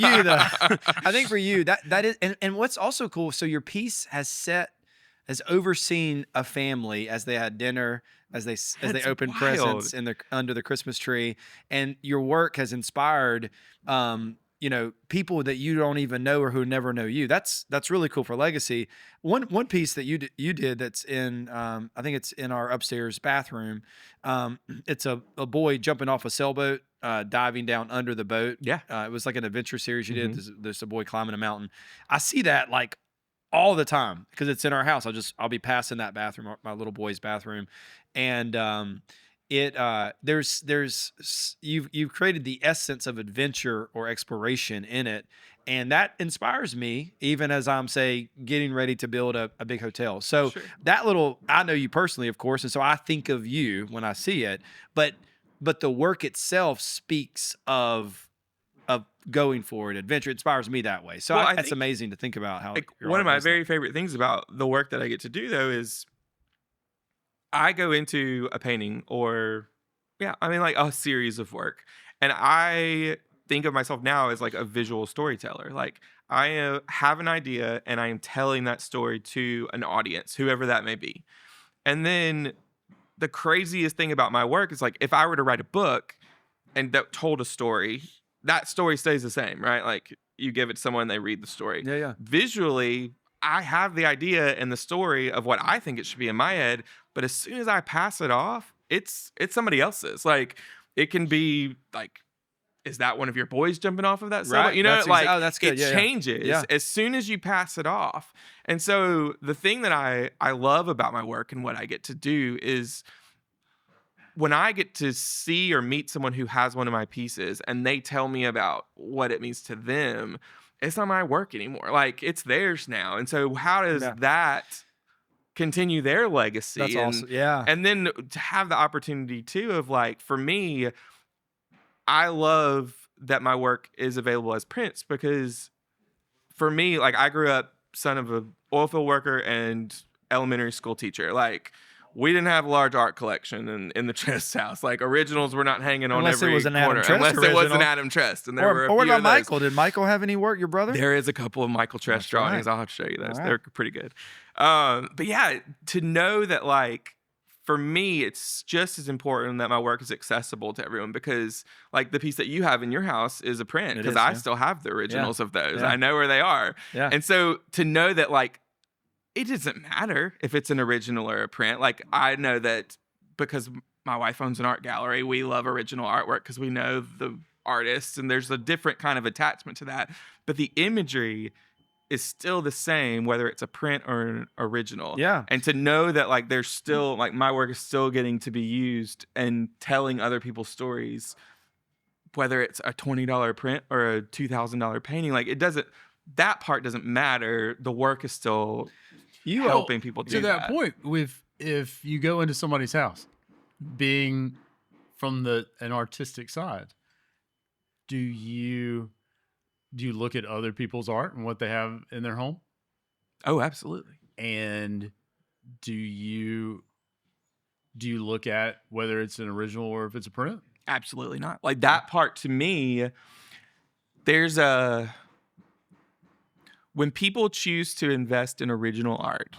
you though, that is, and what's also cool. So your piece has overseen a family as they had dinner, as they opened presents under the Christmas tree, and your work has inspired, people that you don't even know or who never know you. That's really cool for legacy. One piece that you did that's in, I think it's in our upstairs bathroom. It's a boy jumping off a sailboat, diving down under the boat. Yeah, it was like an adventure series you did. There's a boy climbing a mountain. I see that like all the time because it's in our house. I'll be passing that bathroom, my little boy's bathroom, and you've created the essence of adventure or exploration in it, and that inspires me even as I'm getting ready to build a big hotel. So I know you personally, of course, and so I think of you when I see it, but the work itself speaks of going forward adventure. It inspires me that way. So that's amazing to think about how one of my very favorite things about the work that I get to do though is I go into a painting or like a series of work, and I think of myself now as like a visual storyteller. Like I have an idea and I am telling that story to an audience, whoever that may be. And then the craziest thing about my work is like if I were to write a book and that told a story, that story stays the same, right? Like you give it to someone, they read the story. Yeah. Visually, I have the idea and the story of what I think it should be in my head, but as soon as I pass it off, it's somebody else's. Like it can be like, is that one of your boys jumping off of that sailboat? Right. That's good. It changes as soon as you pass it off. And so the thing that I love about my work and what I get to do is when I get to see or meet someone who has one of my pieces and they tell me about what it means to them, it's not my work anymore. Like it's theirs now. And so how does that continue their legacy? That's awesome. Yeah. And then to have the opportunity too of like, for me, I love that my work is available as prints because for me, like I grew up son of an oil field worker and elementary school teacher. Like we didn't have a large art collection in the Trest house. Like originals were not hanging on unless every it was an corner. Adam Trest unless original. It was an Adam Trest. And there were a or few about of those. Michael. Did Michael have any work, your brother? There is a couple of Michael Trest drawings. Right. I'll have to show you those. Right. They're pretty good. But yeah, to know that like, for me, it's just as important that my work is accessible to everyone because like the piece that you have in your house is a print because I still have the originals of those. I know where they are. Yeah. And so to know that like, it doesn't matter if it's an original or a print. Like I know that because my wife owns an art gallery, we love original artwork because we know the artists and there's a different kind of attachment to that. But the imagery is still the same, whether it's a print or an original. Yeah. And to know that like there's still like my work is still getting to be used and telling other people's stories, whether it's a $20 print or a $2,000 painting, like that part doesn't matter. The work is still helping people do to that point. If you go into somebody's house, being from an artistic side, do you look at other people's art and what they have in their home? Oh, absolutely. And do you look at whether it's an original or if it's a print? Absolutely not. Like that part to me, when people choose to invest in original art,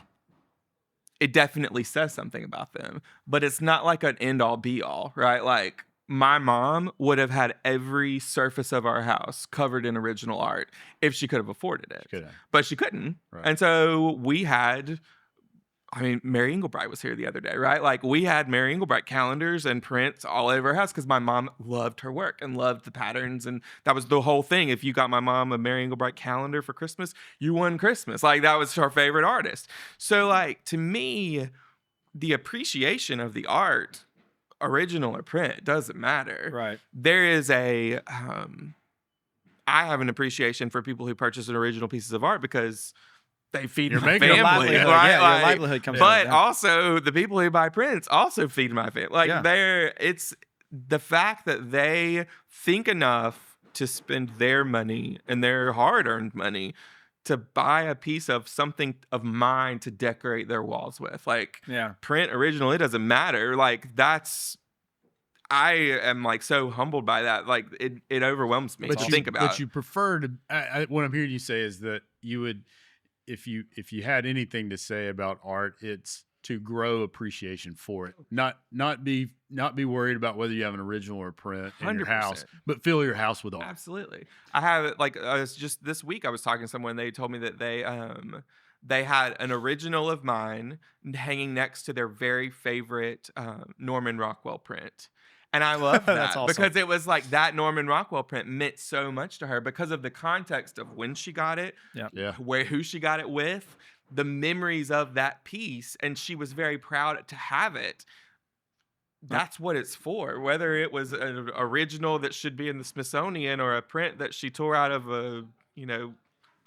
it definitely says something about them, but it's not like an end all be all, right? Like my mom would have had every surface of our house covered in original art if she could have afforded it, but she couldn't. Right. And so we had, Mary Englebright was here the other day, right? Like we had Mary Englebright calendars and prints all over our house because my mom loved her work and loved the patterns. And that was the whole thing. If you got my mom a Mary Englebright calendar for Christmas, you won Christmas. Like that was her favorite artist. So like to me, the appreciation of the art, original or print, doesn't matter. Right. There is I have an appreciation for people who purchase an original pieces of art because they feed my family, your livelihood, right? your livelihood comes but out. also the people who buy prints also feed my family. Like Yeah. it's the fact that they think enough to spend their money and their hard-earned money to buy a piece of something of mine to decorate their walls with. Like print, original, it doesn't matter. Like I am like so humbled by that. Like it overwhelms me to think about. But you prefer to. What I'm hearing you say is that you would, if you had anything to say about art, it's to grow appreciation for it. Not be worried about whether you have an original or a print in your 100%. house, but fill your house with art. Absolutely. I have it. Like I was just this week, I was talking to someone. They told me that they had an original of mine hanging next to their very favorite Norman Rockwell print. And I love that That's awesome. because it was like that Norman Rockwell print meant so much to her because of the context of when she got it, who she got it with, the memories of that piece, and she was very proud to have it. That's what it's for. Whether it was an original that should be in the Smithsonian or a print that she tore out of the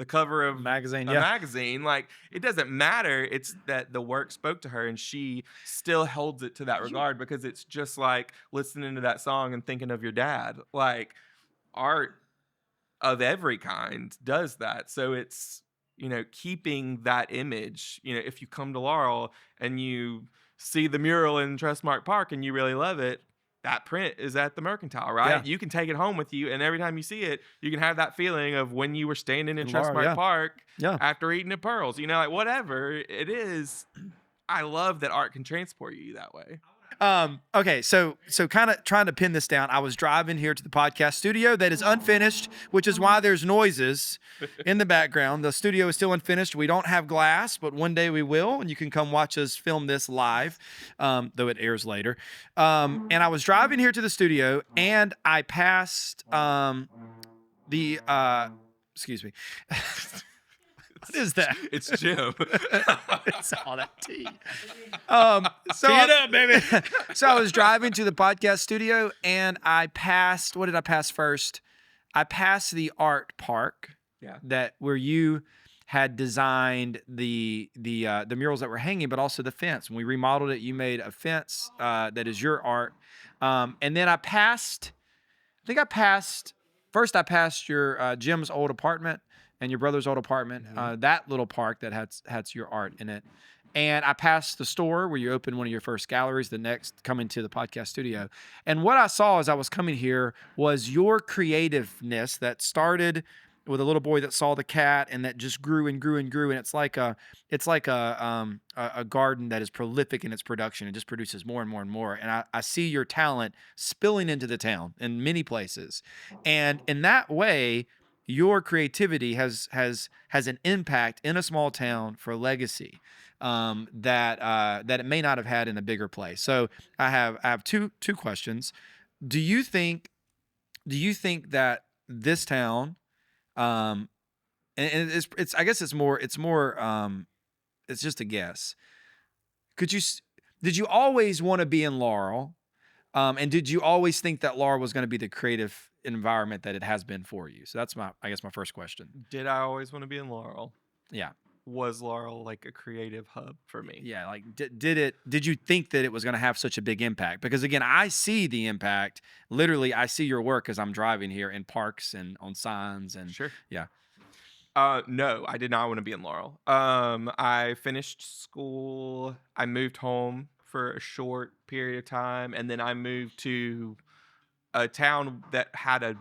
cover of magazine, like it doesn't matter. It's that the work spoke to her and she still holds it to that regard because it's just like listening to that song and thinking of your dad. Like art of every kind does that. So it's, keeping that image. If you come to Laurel and you see the mural in Trestmark Park and you really love it, that print is at the Mercantile, right? Yeah. You can take it home with you, and every time you see it, you can have that feeling of when you were standing in Trestmark Park after eating at Pearls. Like whatever it is, I love that art can transport you that way. Okay, so kind of trying to pin this down. I was driving here to the podcast studio that is unfinished, which is why there's noises in the background. The studio is still unfinished. We don't have glass, but one day we will, and you can come watch us film this live, though it airs later. And I was driving here to the studio, and I passed excuse me. What is that? It's Jim. It's all that tea. Tee it up, baby. So I was driving to the podcast studio and I passed. What did I pass first? I passed the art park. Where you had designed the murals that were hanging, but also the fence. When we remodeled it, you made a fence that is your art. And then I passed. First, I passed your Jim's old apartment. And your brother's old apartment, that little park that has your art in it. And I passed the store where you opened one of your first galleries, the next coming to the podcast studio. And what I saw as I was coming here was your creativeness that started with a little boy that saw the cat and that just grew and grew and grew. And it's like a garden that is prolific in its production. It just produces more and more and more. And I see your talent spilling into the town in many places. And in that way, your creativity has an impact in a small town for a legacy that it may not have had in a bigger place. So I have two questions. Do you think that this town and it's I guess it's more it's just a guess. Did you always want to be in Laurel? And did you always think that Laurel was going to be the creative environment that it has been for you? So that's my first question. Did I always want to be in Laurel? Yeah. Was Laurel like a creative hub for me? Yeah, like did you think that it was going to have such a big impact? Because again, I see the impact. Literally, I see your work as I'm driving here in parks and on signs and Sure. yeah. No, I did not want to be in Laurel. I finished school. I moved home for a short period of time, and then I moved to a town that had a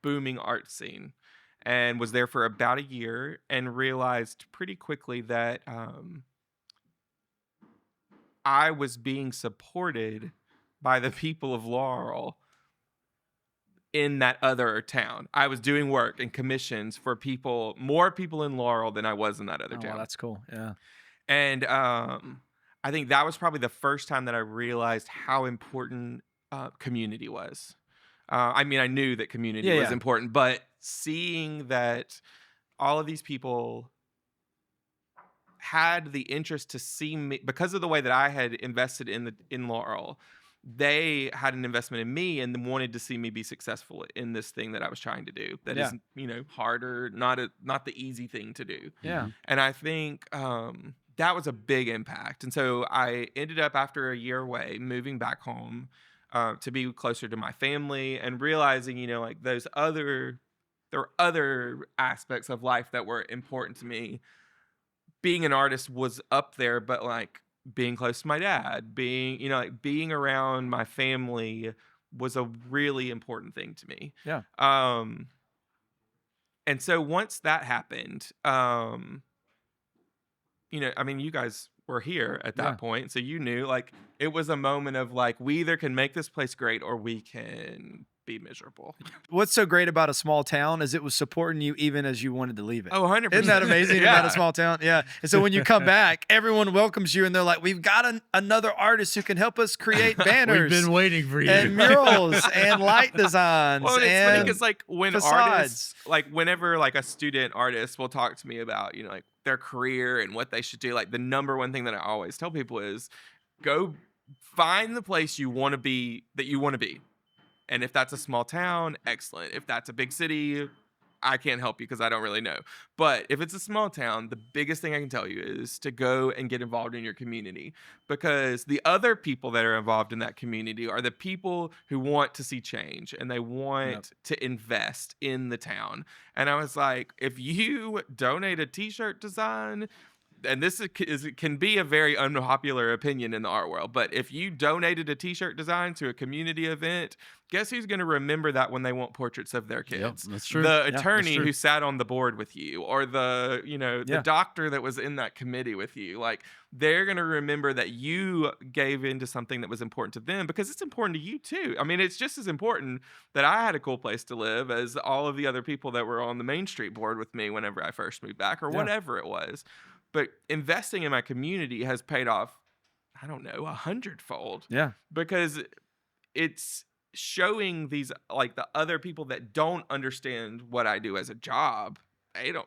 booming art scene, and was there for about a year, and realized pretty quickly that I was being supported by the people of Laurel in that other town. I was doing work and commissions for more people in Laurel than I was in that other town. Oh, that's cool. Yeah. And I think that was probably the first time that I realized how important community was. I mean, I knew that community was important, but seeing that all of these people had the interest to see me because of the way that I had invested in Laurel, they had an investment in me and wanted to see me be successful in this thing that I was trying to do. That is, harder, not the easy thing to do. Yeah. And I think that was a big impact. And so I ended up, after a year away, moving back home to be closer to my family and realizing, like there were other aspects of life that were important to me. Being an artist was up there, but like being close to my dad, being around my family was a really important thing to me. Yeah. And so once that happened, I mean, you guys were here at that point, so you knew like it was a moment of like, we either can make this place great or we can be miserable. What's so great about a small town is it was supporting you even as you wanted to leave it. Oh, 100%. Isn't that amazing about a small town? Yeah. And so when you come back, everyone welcomes you and they're like, we've got another artist who can help us create banners. We've been waiting for you. And murals and light designs. Well, it's funny because like when facades. artists, like whenever like a student artist will talk to me about, like their career and what they should do, like the number one thing that I always tell people is go find the place you want to be, that you want to be. And if that's a small town, excellent. If that's a big city, I can't help you because I don't really know. But if it's a small town, the biggest thing I can tell you is to go and get involved in your community, because the other people that are involved in that community are the people who want to see change and they want to invest in the town. And I was like, if you donate a t-shirt design, and this can be a very unpopular opinion in the art world, but if you donated a t-shirt design to a community event, guess who's going to remember that when they want portraits of their kids? Yep, that's true. The attorney who sat on the board with you, or the the doctor that was in that committee with you. Like, they're going to remember that you gave into something that was important to them, because it's important to you too. I mean, it's just as important that I had a cool place to live as all of the other people that were on the Main Street board with me whenever I first moved back, or whatever it was. But investing in my community has paid off, I don't know, 100-fold. Yeah. Because it's showing these, like, the other people that don't understand what I do as a job. They don't,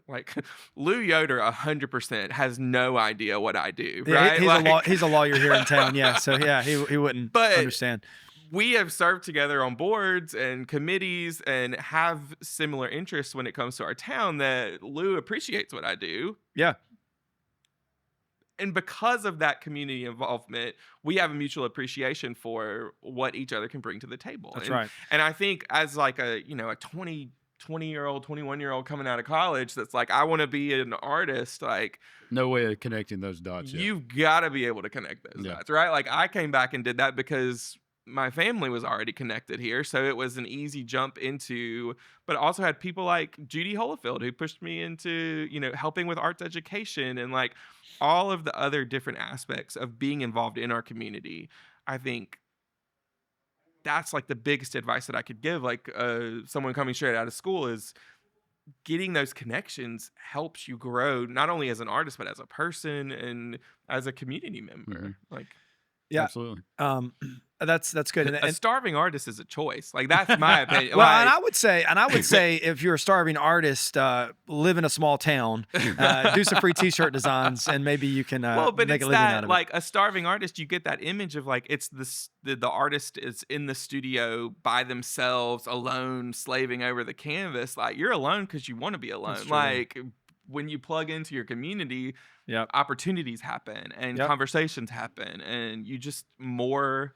like Lou Yoder 100% has no idea what I do. Right? He's a lawyer here in town. Yeah. So yeah, he wouldn't understand. We have served together on boards and committees and have similar interests when it comes to our town, that Lou appreciates what I do. Yeah. And because of that community involvement, we have a mutual appreciation for what each other can bring to the table. That's right. And I think as like a 20-year-old, 21-year-old coming out of college that's like, I want to be an artist, like, no way of connecting those dots yet. You've got to be able to connect those dots, right? Like, I came back and did that because my family was already connected here, so it was an easy jump into, but also had people like Judy Holofield who pushed me into, helping with arts education and like all of the other different aspects of being involved in our community. I think that's like the biggest advice that I could give, like someone coming straight out of school, is getting those connections helps you grow, not only as an artist, but as a person and as a community member. Mm-hmm. Like, yeah, absolutely. That's good. A starving artist is a choice. Like that's my opinion. Well, like, and I would say, if you're a starving artist, live in a small town, do some free T-shirt designs, and maybe you can well, but make it's a living out that of like a starving artist. You get that image of like it's the artist is in the studio by themselves, alone, slaving over the canvas. Like you're alone because you want to be alone. Like when you plug into your community, opportunities happen and conversations happen, and you just more.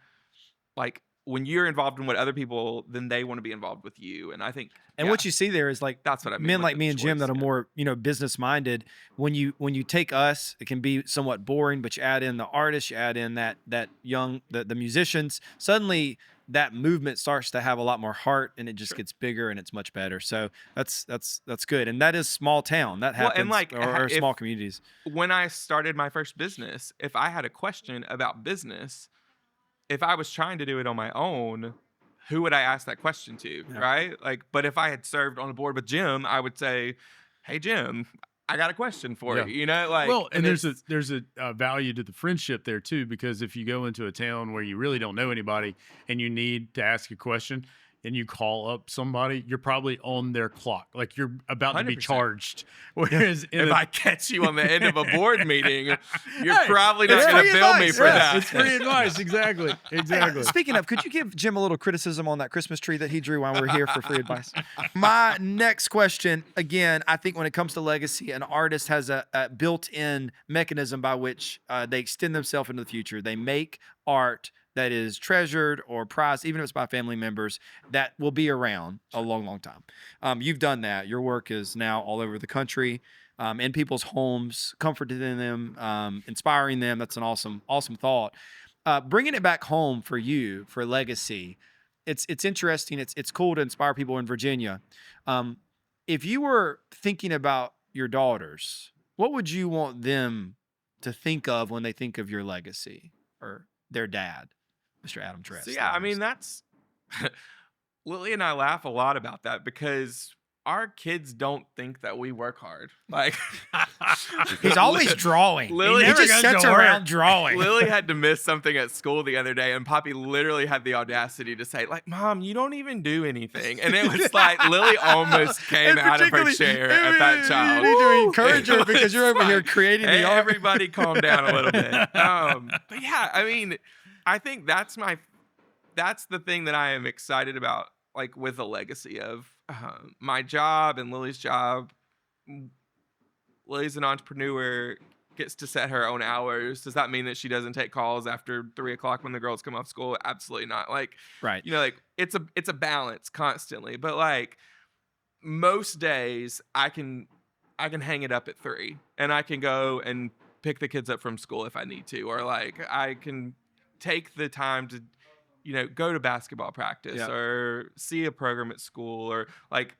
Like when you're involved in what other people, then they want to be involved with you. And I think, and what you see there is like that's what I mean. Men like me and Jim that are more, business minded. When you take us, it can be somewhat boring, but you add in the artists, you add in that young, the musicians, suddenly that movement starts to have a lot more heart, and it just gets bigger and it's much better. So that's good. And that is small town. That happens, and like, or small communities. When I started my first business, if I had a question about business, if I was trying to do it on my own, who would I ask that question to, right? Like, but if I had served on a board with Jim, I would say, "Hey, Jim, I got a question for you." Like, well, and there's a value to the friendship there too, because if you go into a town where you really don't know anybody and you need to ask a question, and you call up somebody, you're probably on their clock. Like you're about 100%. To be charged. Whereas if I catch you on the end of a board meeting, you're probably not going to bill me for that. It's free advice. Exactly. Speaking of, could you give Jim a little criticism on that Christmas tree that he drew while we're here for free advice? My next question, again, I think when it comes to legacy, an artist has a built-in mechanism by which they extend themselves into the future. They make art that is treasured or prized, even if it's by family members, that will be around a long, long time. You've done that. Your work is now all over the country, in people's homes, comforting them, inspiring them. That's an awesome, awesome thought. Bringing it back home for you, for legacy, it's interesting. It's cool to inspire people in Virginia. If you were thinking about your daughters, what would you want them to think of when they think of your legacy or their dad? Mr. Adam Trest. So I mean, that's Lily and I laugh a lot about that because our kids don't think that we work hard. Like he's always drawing. Lily he just sits around drawing. Lily had to miss something at school the other day, and Poppy literally had the audacity to say, like, "Mom, you don't even do anything." And it was like Lily almost came out of her chair at that child. You need to encourage her because you're over here creating the art. Everybody calm down a little bit. But yeah, I mean, I think that's the thing that I am excited about, like with a legacy of my job and Lily's job. Lily's an entrepreneur, gets to set her own hours. Does that mean that she doesn't take calls after 3:00 when the girls come off school? Absolutely not. Like, right. Like it's a balance constantly, but like most days I can hang it up at 3 and I can go and pick the kids up from school if I need to, or like I can take the time to, go to basketball practice or see a program at school, or like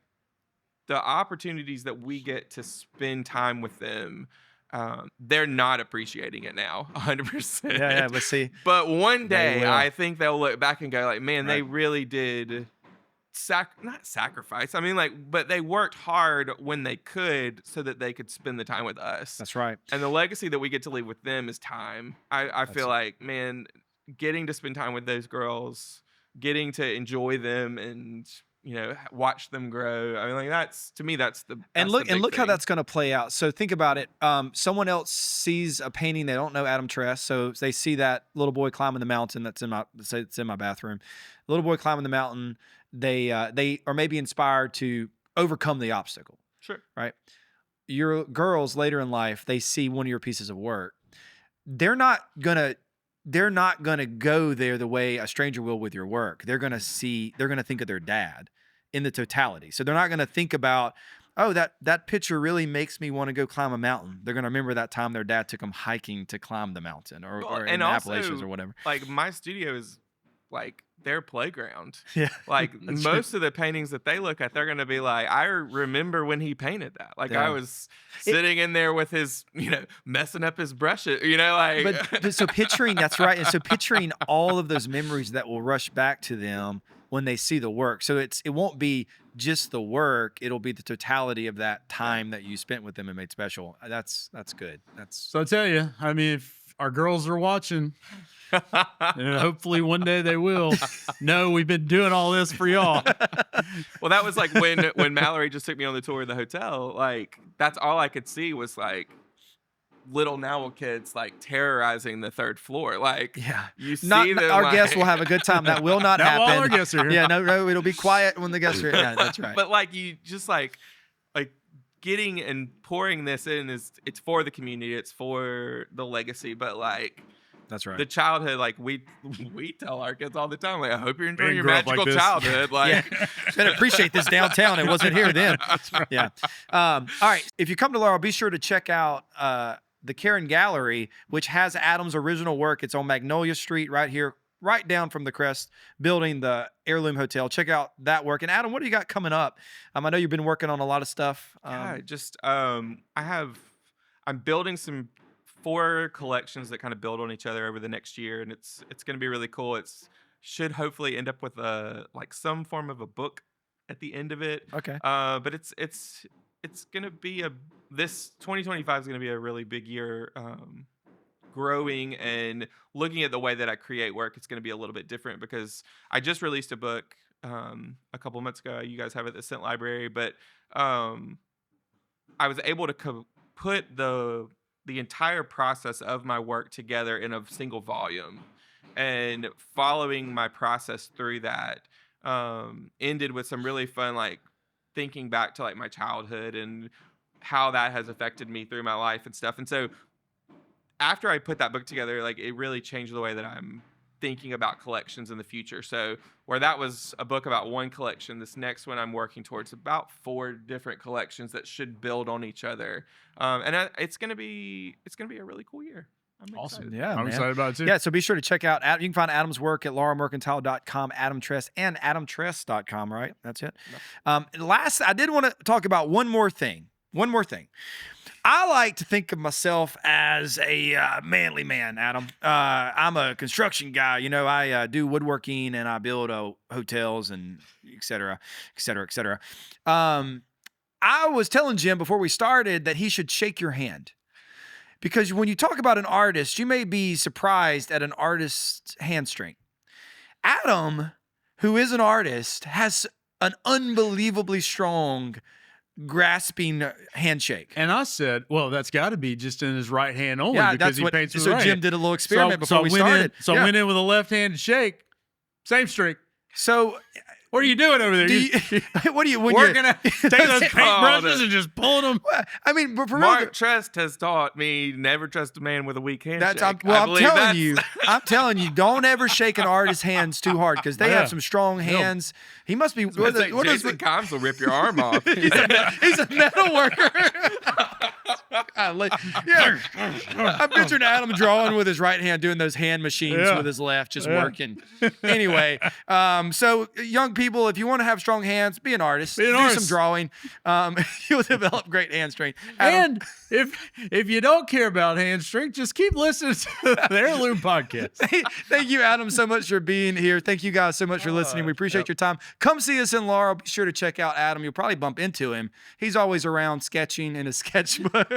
the opportunities that we get to spend time with them. They're not appreciating it now 100%. Yeah, let's see. But one day I think they'll look back and go like, man, they really did not sacrifice. I mean, like, but they worked hard when they could so that they could spend the time with us. That's right. And the legacy that we get to leave with them is time. I feel like, man, getting to spend time with those girls, getting to enjoy them and, watch them grow. I mean, like that's look how that's going to play out. So think about it. Someone else sees a painting. They don't know Adam Trest. So they see that little boy climbing the mountain that's in my bathroom. Little boy climbing the mountain. They are maybe inspired to overcome the obstacle. Sure. Right. Your girls later in life, they see one of your pieces of work. They're not gonna go there the way a stranger will with your work. They're gonna think of their dad in the totality. So they're not gonna think about, oh, that picture really makes me want to go climb a mountain. They're gonna remember that time their dad took them hiking to climb the mountain, or in the Appalachians or whatever. Like my studio is like their playground. Yeah. Like most of the paintings that they look at, they're going to be like, I remember when he painted that. Like I was sitting in there with his, messing up his brushes, like. But so picturing, that's right. And so picturing all of those memories that will rush back to them when they see the work. So it won't be just the work. It'll be the totality of that time that you spent with them and made special. That's good. So I tell you, I mean, if our girls are watching, And hopefully one day they will. No, we've been doing all this for y'all. Well, that was like when Mallory just took me on the tour of the hotel. Like that's all I could see was like little Nowell kids like terrorizing the third floor. Like you see them. Our like, guests will have a good time. That will not happen. All our guests are here. Yeah, no, it'll be quiet when the guests are here. Yeah, that's right. But like you just like getting and pouring this in it's for the community, it's for the legacy, but like that's right. the childhood, like we tell our kids all the time, like I hope you're enjoying Man your grew up magical like this. childhood. Like Better appreciate this downtown. It wasn't here then. That's right. Yeah. All right. If you come to Laurel, be sure to check out the Karen Gallery, which has Adam's original work. It's on Magnolia Street right here, right down from the Trest building, the Heirloom Hotel. Check out that work. And Adam, what do you got coming up? I know you've been working on a lot of stuff. I'm building 4 collections that kind of build on each other over the next year, and it's going to be really cool. It's should hopefully end up with some form of a book at the end of it. Okay. But it's going to be this 2025 is going to be a really big year. Growing and looking at the way that I create work, it's going to be a little bit different because I just released a book a couple months ago. You guys have it at the Scent Library, but I was able to put the entire process of my work together in a single volume, and following my process through that ended with some really fun, like thinking back to like my childhood and how that has affected me through my life and stuff. And so after I put that book together, like it really changed the way that I'm thinking about collections in the future. So where that was a book about one collection, this next one I'm working towards about 4 different collections that should build on each other. And it's gonna be a really cool year. I'm Awesome. excited. Yeah, I'm excited about it too. Yeah, so be sure to check out Adam. You can find Adam's work at laurelmercantile.com, Adam Trest, and adamtrest.com, right? That's it. Last, I did want to talk about one more thing. I like to think of myself as a manly man, Adam. I'm a construction guy. You know, I do woodworking and I build hotels and et cetera, et cetera, et cetera. I was telling Jim before we started that he should shake your hand. Because when you talk about an artist, you may be surprised at an artist's hand strength. Adam, who is an artist, has an unbelievably strong grasping handshake. And I said, well, that's got to be just in his right hand only Yeah, because that's he what. paints with So the right Jim hand. did a little experiment before we I went started. I went in with a left-handed shake. Same streak. So What are you doing over there? what do you when Working you at take those paintbrushes and just pulling them. I mean, for real, Mark Trest has taught me never trust a man with a weak handshake. I'm telling you, don't ever shake an artist's hands too hard because they have some strong hands. He must be. What Jason Combs will rip your arm off. He's a metal worker. Yeah, I'm picturing Adam drawing with his right hand, doing those hand machines with his left, just working. Anyway, so young people, if you want to have strong hands, be an artist. Do some drawing. You'll develop great hand strength. Adam, And if you don't care about hand strength, just keep listening to the Heirloom Podcast. Thank you, Adam, so much for being here. Thank you guys so much for listening. We appreciate your time. Come see us in Laurel. Be sure to check out Adam. You'll probably bump into him. He's always around sketching in a sketchbook.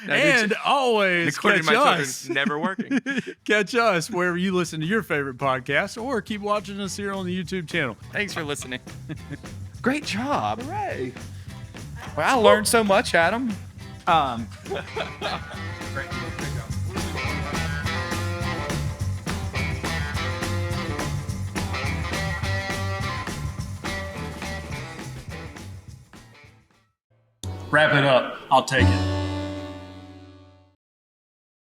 And always According catch to my us. children, never working. Catch us wherever you listen to your favorite podcast, or keep watching us here on the YouTube channel. Thanks for listening. Great job. Hooray. Well, I learned so much, Adam. Great. Wrap it up. I'll take it.